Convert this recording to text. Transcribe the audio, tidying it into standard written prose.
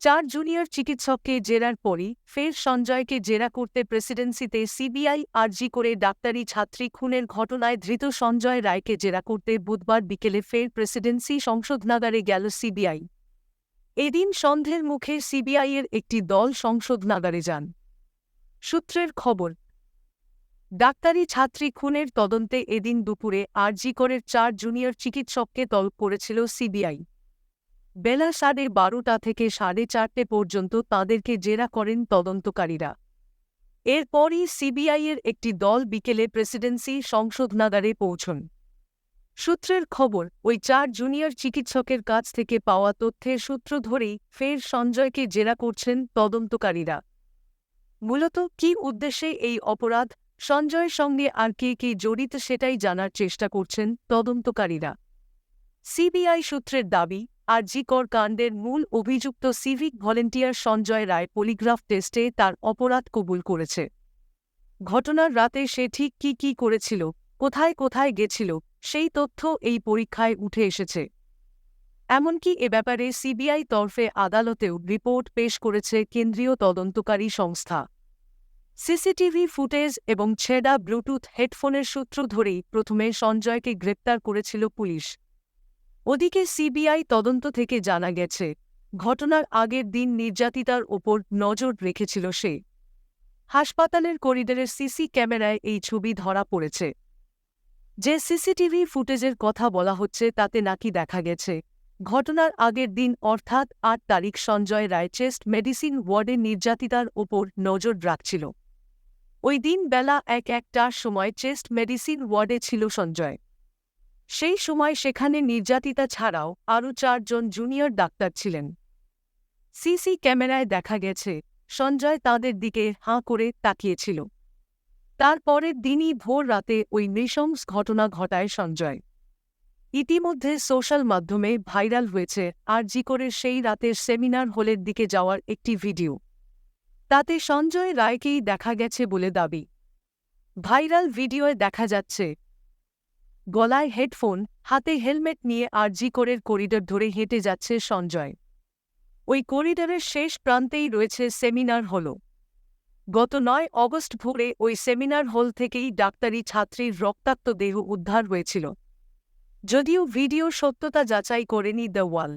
4 junior চিকিৎসককে জেরার পরই ফের সঞ্জয়কে জেরা করতে প্রেসিডেন্সিতে সিবিআই। আরজি করে ডাক্তারি ছাত্রী খুনের ঘটনায় ধৃত সঞ্জয় রায়কে জেরা করতে বুধবার বিকেলে ফের প্রেসিডেন্সি সংশোধনাগারে গেল সিবিআই। এদিন সন্ধ্যের মুখে সিবিআইয়ের একটি দল সংশোধনাগারে যান। সূত্রের খবর, ডাক্তারি ছাত্রী খুনের তদন্তে এদিন দুপুরে আরজি করের 4 জুনিয়র চিকিৎসককে তলব করেছিল সিবিআই। বেলা 12:30 থেকে 4:30 পর্যন্ত তাঁদেরকে জেরা করেন তদন্তকারীরা। এরপরই সিবিআইয়ের একটি দল বিকেলে প্রেসিডেন্সি সংশোধনাগারে পৌঁছন। সূত্রের খবর, ওই 4 জুনিয়র চিকিৎসকের কাছ থেকে পাওয়া তথ্যের সূত্র ধরেই ফের সঞ্জয়কে জেরা করছেন তদন্তকারীরা। মূলত কী উদ্দেশ্যে এই অপরাধ, সঞ্জয়ের সঙ্গে আর কে কে জড়িত সেটাই জানার চেষ্টা করছেন তদন্তকারীরা। সিবিআই সূত্রের দাবি, আরজি কর কাণ্ডের মূল অভিযুক্ত civic volunteer Sanjay Roy polygraph টেস্টে তার অপরাধ কবুল করেছে। ঘটনার রাতে সে ঠিক কী করেছিল, কোথায় কোথায় গেছিল, সেই তথ্য এই পরীক্ষায় উঠে এসেছে। এমনকি এ ব্যাপারে সিবিআই তরফে আদালতেও রিপোর্ট পেশ করেছে কেন্দ্রীয় তদন্তকারী সংস্থা। সিসিটিভি ফুটেজ এবং ছেঁড়া ব্লুটুথ হেডফোনের সূত্র ধরেই প্রথমে সঞ্জয়কে গ্রেপ্তার করেছিল পুলিশ। ওদিকে সিবিআই তদন্ত থেকে জানা গেছে, ঘটনার আগের দিন নির্যাতিতার ওপর নজর রেখেছিল সে। হাসপাতালের করিডোরের সিসি ক্যামেরায় এই ছবি ধরা পড়েছে। যে সিসিটিভি ফুটেজের কথা বলা হচ্ছে তাতে নাকি দেখা গেছে, ঘটনার আগের দিন অর্থাৎ 8 তারিখ সঞ্জয় রায় চেস্ট মেডিসিন ওয়ার্ডে নির্যাতিতার ওপর নজর রাখছিল। ওই দিন বেলা 1টার সময় চেস্ট মেডিসিন ওয়ার্ডে ছিল সঞ্জয়। সেই সময় সেখানে নির্যাতিতা ছাড়াও আরও 4 জন জুনিয়র ডাক্তার ছিলেন। সিসি ক্যামেরায় দেখা গেছে, সঞ্জয় তাঁদের দিকে হাঁ করে তাকিয়েছিল। তার পরের দিনই ভোর রাতে ওই নৃশংস ঘটনা ঘটায় সঞ্জয়। ইতিমধ্যে সোশ্যাল মাধ্যমে ভাইরাল হয়েছে আরজি করের সেই রাতের সেমিনার হলের দিকে যাওয়ার একটি ভিডিও। তাতে সঞ্জয় রায়কেই দেখা গেছে বলে দাবি। ভাইরাল ভিডিওয় দেখা যাচ্ছে গলায় হেডফোন, হাতে হেলমেট নিয়ে আরজি করের করিডোর ধরে হেঁটে যাচ্ছে সঞ্জয়। ওই করিডোরের শেষ প্রান্তেই রয়েছে সেমিনার হল। গত 9 অগস্ট ভোরে ওই সেমিনার হল থেকেই ডাক্তারি ছাত্রীর রক্তাক্ত দেহ উদ্ধার হয়েছিল। যদিও ভিডিও সত্যতা যাচাই করেনি দ্য ওয়াল।